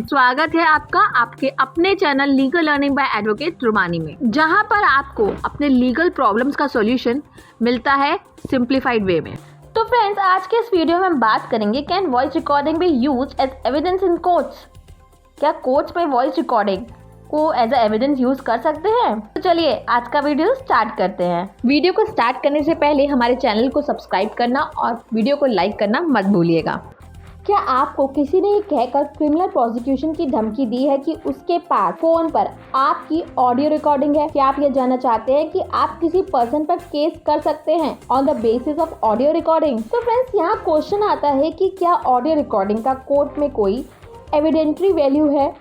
Friends, स्वागत है आपका आपके अपने channel legal learning by advocate Rumani में, जहां पर आपको अपने लीगल प्रॉब्लम्स का सॉल्यूशन मिलता है सिंप्लीफाइड वे में। तो फ्रेंड्स, आज के इस वीडियो में हम बात करेंगे can voice recording be use as evidence in courts. क्या कोर्ट्स में वॉइस रिकॉर्डिंग को एज ए एविडेंस यूज कर सकते हैं? तो चलिए आज का वीडियो स्टार्ट करते हैं। वीडियो को स्टार्ट करने से पहले हमारे चैनल को सब्सक्राइब करना और वीडियो को लाइक करना मत भूलिएगा। क्या आपको किसी ने ये कहकर क्रिमिनल प्रोसिक्यूशन की धमकी दी है कि उसके पास फोन पर आपकी ऑडियो रिकॉर्डिंग है? क्या आप ये जानना चाहते हैं कि आप किसी पर्सन पर केस कर सकते हैं on the basis of audio recording? तो फ्रेंड्स, यहाँ क्वेश्चन आता है कि क्या ऑडियो रिकॉर्डिंग का कोर्ट में कोई एविडेंटरी वैल्यू है?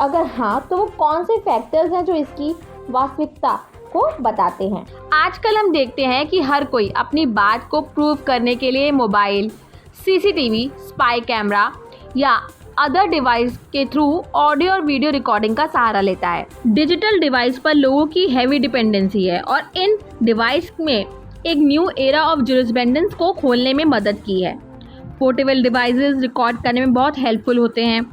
अगर हाँ, तो वो कौन से फैक्टर्स हैं जो इसकी वास्तविकता को बताते हैं? आजकल हम देखते हैं कि हर कोई अपनी बात को प्रूव करने के लिए मोबाइल, सीसीटीवी, स्पाई कैमरा या अदर डिवाइस के थ्रू ऑडियो और वीडियो रिकॉर्डिंग का सहारा लेता है। डिजिटल डिवाइस पर लोगों की हैवी डिपेंडेंसी है और इन डिवाइस में एक न्यू एरा ऑफ जुरिस्प्रूडेंस को खोलने में मदद की है। पोर्टेबल डिवाइसेस रिकॉर्ड करने में बहुत हेल्पफुल होते हैं,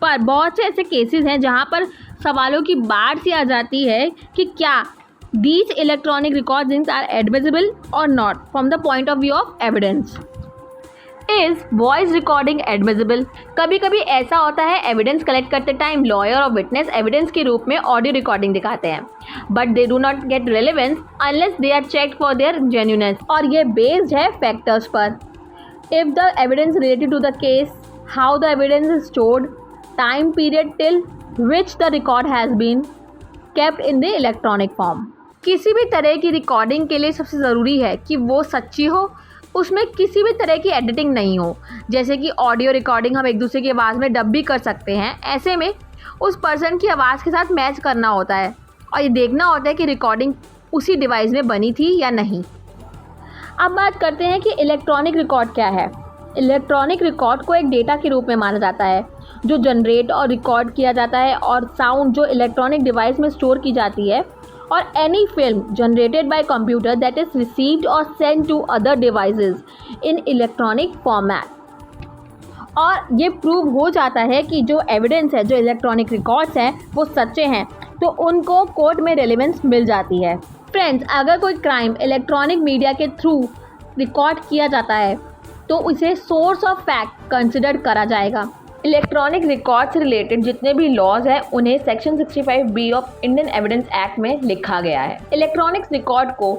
पर बहुत से ऐसे केसेस हैं जहां पर सवालों की बाढ़ सी आ जाती है कि क्या these electronic recordings are admissible और not from the point of view of evidence. Is voice recording admissible? कभी कभी ऐसा होता है, एविडेंस कलेक्ट करते टाइम लॉयर और विटनेस एविडेंस के रूप में ऑडियो रिकॉर्डिंग दिखाते हैं, but they do not get relevance unless they are checked for their genuineness, और ये बेस्ड है फैक्टर्स पर। If the evidence related to the case, how the evidence is stored, time period till which the record has been kept in the electronic form. किसी भी तरह की recording के लिए सबसे ज़रूरी है कि वो सच्ची हो, उसमें किसी भी तरह की एडिटिंग नहीं हो। जैसे कि ऑडियो रिकॉर्डिंग हम एक दूसरे की आवाज़ में डब भी कर सकते हैं, ऐसे में उस पर्सन की आवाज़ के साथ मैच करना होता है और ये देखना होता है कि रिकॉर्डिंग उसी डिवाइस में बनी थी या नहीं। अब बात करते हैं कि इलेक्ट्रॉनिक रिकॉर्ड क्या है। इलेक्ट्रॉनिक रिकॉर्ड को एक डेटा के रूप में माना जाता है जो जनरेट और रिकॉर्ड किया जाता है, और साउंड जो इलेक्ट्रॉनिक डिवाइस में स्टोर की जाती है, और any film generated by computer that is received और send to other devices in electronic format. और ये प्रूव हो जाता है कि जो एविडेंस है, जो इलेक्ट्रॉनिक रिकॉर्ड्स हैं, वो सच्चे हैं, तो उनको कोर्ट में रेलेवेंस मिल जाती है। फ्रेंड्स, अगर कोई क्राइम इलेक्ट्रॉनिक मीडिया के थ्रू रिकॉर्ड किया जाता है तो उसे सोर्स ऑफ फैक्ट कंसिडर करा जाएगा। इलेक्ट्रॉनिक रिकॉर्ड से रिलेटेड जितने भी लॉज हैं उन्हें section 65B of Indian evidence act में लिखा गया है। इलेक्ट्रॉनिक रिकॉर्ड को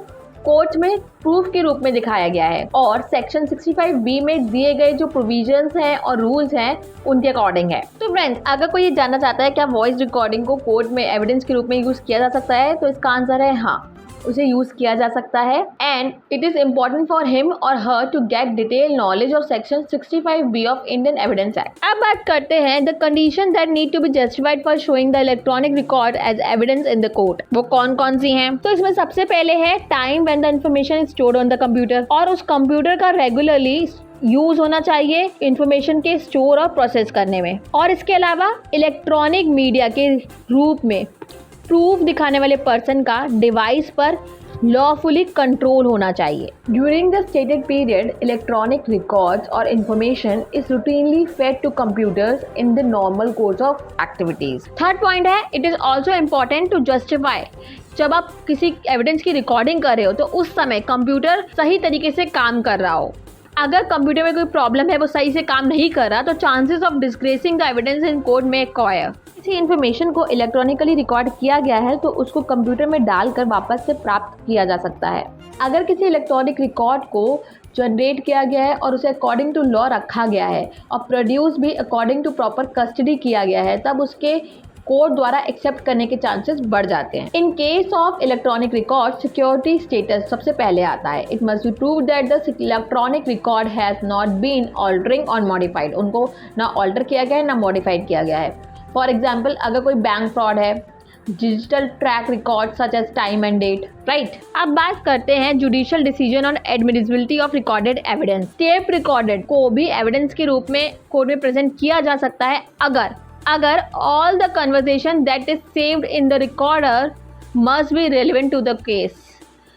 कोर्ट में प्रूफ के रूप में दिखाया गया है और सेक्शन 65B में दिए गए जो प्रोविजंस हैं और रूल्स हैं उनके अकॉर्डिंग है। तो फ्रेंड्स, अगर कोई ये जानना चाहता है क्या वॉइस रिकॉर्डिंग को कोर्ट में एविडेंस के रूप में यूज़ किया जा सकता है, तो इसका आंसर है हाँ, उसे यूज़ किया जा सकता है। And it is important for him और her to get detail knowledge of section 65B of Indian evidence act. अब बात करते हैं the condition that need to be justified for showing the electronic record as evidence in the court. वो कौन कौन सी हैं? तो इसमें सबसे पहले है time when the information is stored on the computer, और उस कंप्यूटर का रेगुलरली यूज होना चाहिए इंफॉर्मेशन के स्टोर और प्रोसेस करने में। और इसके अलावा इलेक्ट्रॉनिक मीडिया के रूप में प्रूफ दिखाने वाले पर्सन का डिवाइस पर लॉफुली कंट्रोल होना चाहिए। During the stated period, electronic records और information is routinely fed to computers in the normal course of activities. Third point है, it is also important to justify. जब आप किसी एविडेंस की रिकॉर्डिंग कर रहे हो तो उस समय कंप्यूटर सही तरीके से काम कर रहा हो। अगर कंप्यूटर में कोई प्रॉब्लम है, वो सही से काम नहीं कर रहा, तो chances of disgracing the evidence in court में एक्वायर। किसी इन्फॉर्मेशन को इलेक्ट्रॉनिकली रिकॉर्ड किया गया है तो उसको कंप्यूटर में डालकर वापस से प्राप्त किया जा सकता है। अगर किसी इलेक्ट्रॉनिक रिकॉर्ड को जनरेट किया गया है और उसे अकॉर्डिंग टू लॉ रखा गया है और प्रोड्यूस भी अकॉर्डिंग टू प्रॉपर कस्टडी किया गया है, तब उसके कोर्ट द्वारा एक्सेप्ट करने के चांसेस बढ़ जाते हैं। In case of electronic record, security status सबसे पहले आता है। It must be prove that the electronic record has not been altering और मॉडिफाइड। उनको ना ऑल्टर किया गया है ना मॉडिफाइड किया गया है। फॉर एग्जाम्पल, अगर कोई बैंक फ्रॉड है, digital track record such as time and date, right. अब बात करते हैं judicial decision on admissibility of recorded evidence. Tape recorded को भी एविडेंस के रूप में कोर्ट में प्रेजेंट किया जा सकता है अगर all the conversation that is saved in the recorder must be relevant to the case.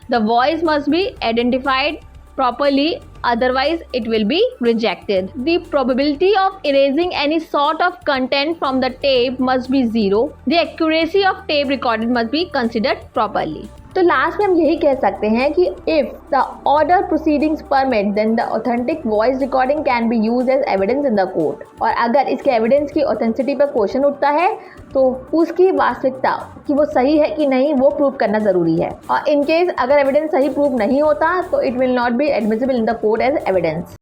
The voice must be identified properly otherwise it will be rejected. The probability of erasing any sort of content from the tape must be zero. The accuracy of tape recorded must be considered properly. तो last में हम यही कह सकते हैं कि if the order proceedings permit then the authentic voice recording can be use as evidence in the court. और अगर इसके एविडेंस की ऑथेंटिसिटी पर क्वेश्चन उठता है तो उसकी वास्तविकता कि वो सही है कि नहीं वो प्रूव करना ज़रूरी है। और इन केस अगर एविडेंस सही प्रूव नहीं होता तो it will not be admissible in the court as evidence.